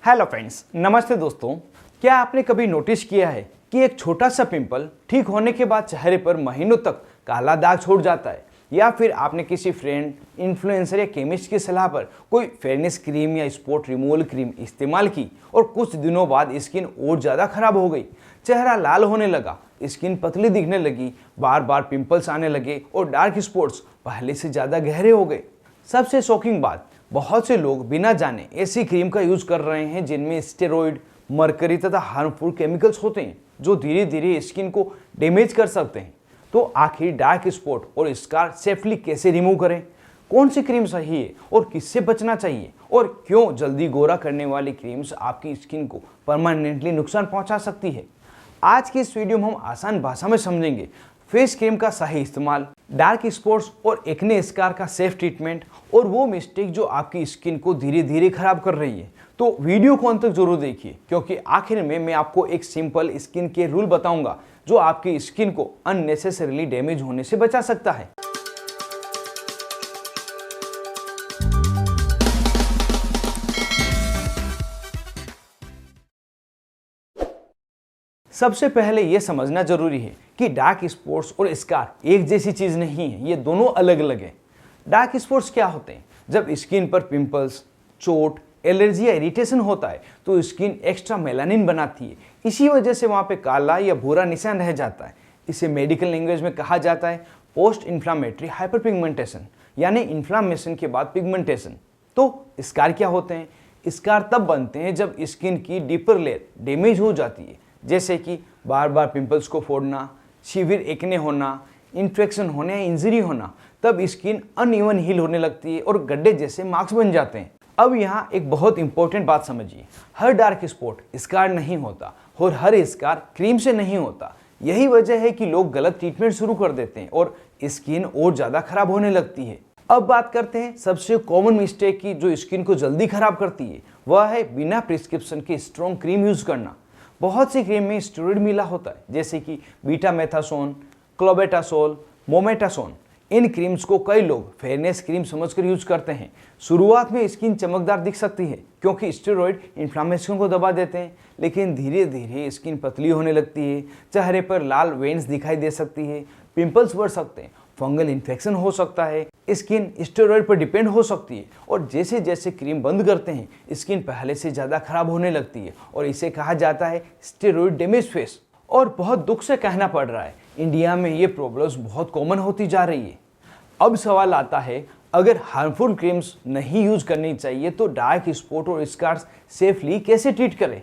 Hello friends, नमस्ते दोस्तों। क्या आपने कभी नोटिस किया है कि एक छोटा सा पिंपल ठीक होने के बाद चेहरे पर महीनों तक काला दाग छोड़ जाता है, या फिर आपने किसी फ्रेंड, इन्फ्लुएंसर या केमिस्ट की सलाह पर कोई फेयरनेस क्रीम या स्पॉट रिमूवल क्रीम इस्तेमाल की और कुछ दिनों बाद स्किन और ज़्यादा खराब हो गई, चेहरा लाल होने लगा, स्किन पतली दिखने लगी, बार बार पिंपल्स आने लगे और डार्क स्पॉट्स पहले से ज़्यादा गहरे हो गए। सबसे शॉकिंग बात, बहुत से लोग बिना जाने ऐसी क्रीम का यूज कर रहे हैं जिनमें स्टेरॉइड, मरकरी तथा हार्मफुल केमिकल्स होते हैं जो धीरे धीरे स्किन को डैमेज कर सकते हैं। तो आखिर डार्क स्पॉट और स्कार सेफली कैसे रिमूव करें, कौन सी क्रीम सही है और किससे बचना चाहिए, और क्यों जल्दी गोरा करने वाली क्रीम्स आपकी स्किन को परमानेंटली नुकसान पहुंचा सकती है, आज की इस वीडियो में हम आसान भाषा में समझेंगे। फेस क्रीम का सही इस्तेमाल, डार्क स्पॉट्स और एक्ने स्कार का सेफ ट्रीटमेंट, और वो मिस्टेक जो आपकी स्किन को धीरे धीरे खराब कर रही है। तो वीडियो को अंत तक जरूर देखिए, क्योंकि आखिर में मैं आपको एक सिंपल स्किन केयर रूल बताऊंगा जो आपकी स्किन को अननेसेसरीली डैमेज होने से बचा सकता है। सबसे पहले यह समझना जरूरी है कि डार्क स्पॉट्स और स्कार एक जैसी चीज नहीं है, ये दोनों अलग अलग हैं। डार्क स्पॉट्स क्या होते हैं? जब स्किन पर पिंपल्स, चोट, एलर्जी या इरिटेशन होता है तो स्किन एक्स्ट्रा मेलानिन बनाती है, इसी वजह से वहाँ पे काला या भूरा निशान रह जाता है। इसे मेडिकल लैंग्वेज में कहा जाता है पोस्ट इन्फ्लामेटरी हाइपरपिगमेंटेशन, यानी इन्फ्लामेशन के बाद पिगमेंटेशन। तो स्कार क्या होते हैं? स्कार तब बनते हैं जब स्किन की डीपर लेयर डैमेज हो जाती है, जैसे कि बार बार पिंपल्स को फोड़ना, सीवियर एक्ने होना, इन्फेक्शन होने या इंजरी होना। तब स्किन अनइवन हील होने लगती है और गड्ढे जैसे मार्क्स बन जाते हैं। अब यहाँ एक बहुत इंपॉर्टेंट बात समझिए, हर डार्क स्पॉट स्कार नहीं होता और हर स्कार क्रीम से नहीं होता। यही वजह है कि लोग गलत ट्रीटमेंट शुरू कर देते हैं और स्किन और ज़्यादा खराब होने लगती है। अब बात करते हैं सबसे कॉमन मिस्टेक की जो स्किन को जल्दी खराब करती है, वह है बिना प्रिस्क्रिप्शन के स्ट्रॉन्ग क्रीम यूज़ करना। बहुत सी क्रीम में स्टेरॉइड मिला होता है, जैसे कि बीटामेथासोन, क्लोबेटासोल, मोमेटासोन। इन क्रीम्स को कई लोग फेयरनेस क्रीम समझकर यूज करते हैं। शुरुआत में स्किन चमकदार दिख सकती है क्योंकि स्टेरॉइड इन्फ्लामेशन को दबा देते हैं, लेकिन धीरे धीरे स्किन पतली होने लगती है, चेहरे पर लाल वेन्स दिखाई दे सकती है, पिंपल्स बढ़ सकते हैं, फंगल इन्फेक्शन हो सकता है, स्किन स्टेरॉइड पर डिपेंड हो सकती है, और जैसे जैसे क्रीम बंद करते हैं स्किन पहले से ज़्यादा खराब होने लगती है, और इसे कहा जाता है स्टेरॉइड डैमेज फेस। और बहुत दुख से कहना पड़ रहा है, इंडिया में ये प्रॉब्लम्स बहुत कॉमन होती जा रही है। अब सवाल आता है, अगर हार्मफुल क्रीम्स नहीं यूज करनी चाहिए तो डार्क स्पॉट और स्कार्स सेफली कैसे ट्रीट करें?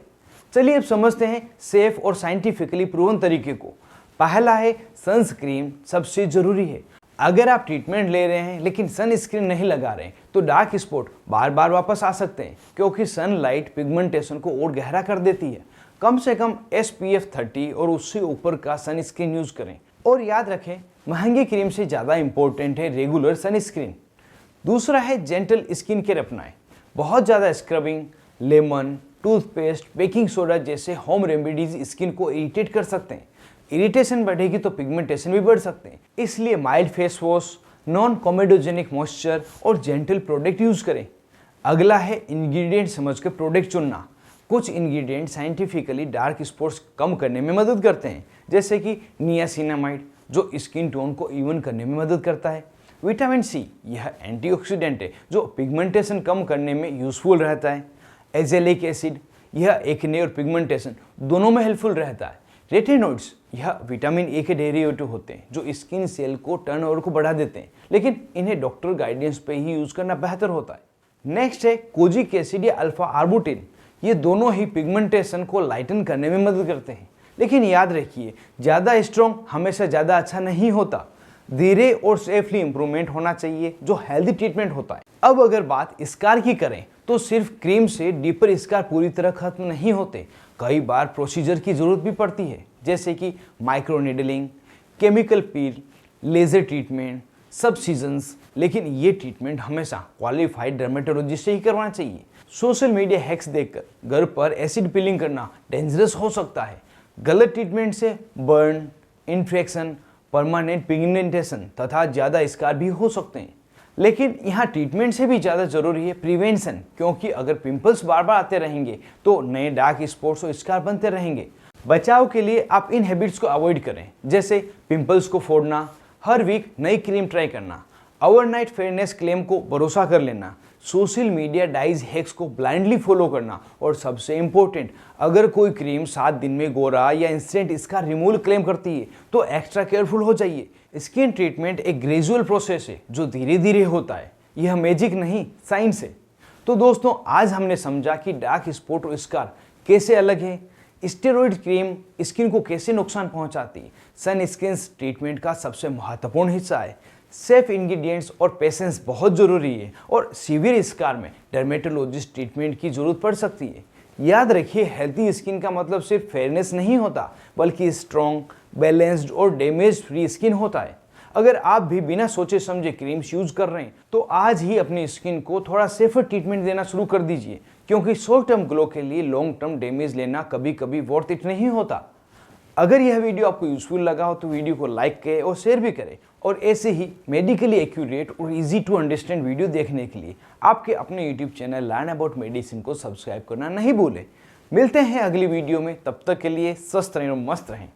चलिए अब समझते हैं सेफ और साइंटिफिकली प्रूवन तरीके को। पहला है सनस्क्रीन सबसे जरूरी है। अगर आप ट्रीटमेंट ले रहे हैं लेकिन सनस्क्रीन नहीं लगा रहे हैं तो डार्क स्पॉट बार बार वापस आ सकते हैं, क्योंकि सनलाइट पिगमेंटेशन को और गहरा कर देती है। कम से कम SPF 30 और उससे ऊपर का सनस्क्रीन यूज करें। और याद रखें, महंगी क्रीम से ज़्यादा इंपॉर्टेंट है रेगुलर सनस्क्रीन। दूसरा है जेंटल स्किन केयर अपनाएं। बहुत ज़्यादा scrubbing, lemon, toothpaste, baking soda जैसे होम रेमेडीज स्किन को इरिटेट कर सकते हैं। इरिटेशन बढ़ेगी तो पिगमेंटेशन भी बढ़ सकते हैं, इसलिए mild face wash, non comedogenic moisture और जेंटल प्रोडक्ट यूज करें। अगला है इंग्रेडिएंट समझकर प्रोडक्ट चुनना। कुछ इंग्रेडिएंट साइंटिफिकली डार्क स्पॉट्स कम करने में मदद करते हैं, जैसे कि नियासिनामाइड जो स्किन टोन को इवन करने में मदद करता है। विटामिन सी, यह एंटीऑक्सीडेंट है जो पिगमेंटेशन कम करने में यूजफुल रहता है। एजेलिक एसिड, यह एक्ने और पिगमेंटेशन दोनों में हेल्पफुल रहता है। रेटिनॉइड्स, यह विटामिन ए के डेरिवेटिव होते हैं जो स्किन सेल को टर्नओवर को बढ़ा देते हैं, लेकिन इन्हें डॉक्टर गाइडेंस पे ही यूज करना बेहतर होता है। नेक्स्ट है कोजिक एसिड या अल्फा आर्बुटिन। ये दोनों ही पिगमेंटेशन को लाइटन करने में मदद करते हैं, लेकिन याद रखिए ज़्यादा स्ट्रॉन्ग हमेशा ज़्यादा अच्छा नहीं होता। धीरे और सेफली इंप्रूवमेंट होना चाहिए जो हेल्दी ट्रीटमेंट होता है। अब अगर बात स्कार की करें तो सिर्फ क्रीम से डीपर स्कार पूरी तरह खत्म नहीं होते। कई बार प्रोसीजर की जरूरत भी पड़ती है, जैसे कि microneedling, chemical peel, laser treatment, सब सीजन्स। लेकिन ये ट्रीटमेंट हमेशा क्वालिफाइड डर्मेटोलॉजिस्ट से ही करवाना चाहिए। सोशल मीडिया हैक्स देखकर घर पर एसिड पीलिंग करना डेंजरस हो सकता है। गलत ट्रीटमेंट से बर्न, इन्फेक्शन, परमानेंट पिगमेंटेशन तथा ज़्यादा स्कार भी हो सकते हैं। लेकिन यहाँ ट्रीटमेंट से भी ज़्यादा ज़रूरी है प्रिवेंशन, क्योंकि अगर पिंपल्स बार बार आते रहेंगे तो नए डार्क स्पॉट्स और स्कार बनते रहेंगे। बचाव के लिए आप इन हैबिट्स को अवॉइड करें, जैसे पिंपल्स को फोड़ना, हर वीक नई क्रीम ट्राई करना, ओवरनाइट फेयरनेस क्लेम को भरोसा कर लेना, सोशल मीडिया डाइज हैक्स को ब्लाइंडली फॉलो करना, और सबसे इंपॉर्टेंट, अगर कोई क्रीम 7 दिन में गोरा या इंस्टेंट इसका रिमूवल क्लेम करती है तो एक्स्ट्रा केयरफुल हो जाइए। स्किन ट्रीटमेंट एक ग्रेजुअल प्रोसेस है जो धीरे धीरे होता है, यह मैजिक नहीं साइंस है। तो दोस्तों, आज हमने समझा कि डार्क स्पॉट और स्कार कैसे अलग है, स्टेरॉइड क्रीम स्किन को कैसे नुकसान पहुंचाती है, सन स्किन ट्रीटमेंट का सबसे महत्वपूर्ण हिस्सा है, सेफ इंग्रेडिएंट्स और पेशेंस बहुत ज़रूरी है, और सीवियर स्कार में डर्मेटोलॉजिस्ट ट्रीटमेंट की ज़रूरत पड़ सकती है। याद रखिए, हेल्थी स्किन का मतलब सिर्फ फेयरनेस नहीं होता, बल्कि स्ट्रॉन्ग, बैलेंस्ड और डैमेज फ्री स्किन होता है। अगर आप भी बिना सोचे समझे क्रीम्स यूज कर रहे हैं तो आज ही अपनी स्किन को थोड़ा सेफर ट्रीटमेंट देना शुरू कर दीजिए, क्योंकि शॉर्ट टर्म ग्लो के लिए लॉन्ग टर्म डैमेज लेना कभी कभी वर्थ इट नहीं होता। अगर यह वीडियो आपको यूजफुल लगा हो तो वीडियो को लाइक करें और शेयर भी करें, और ऐसे ही मेडिकली एक्यूरेट और इजी टू अंडरस्टैंड वीडियो देखने के लिए आपके अपने YouTube channel learn about medicine को सब्सक्राइब करना नहीं भूलें। मिलते हैं अगली वीडियो में, तब तक के लिए स्वस्थ रहें और मस्त रहें।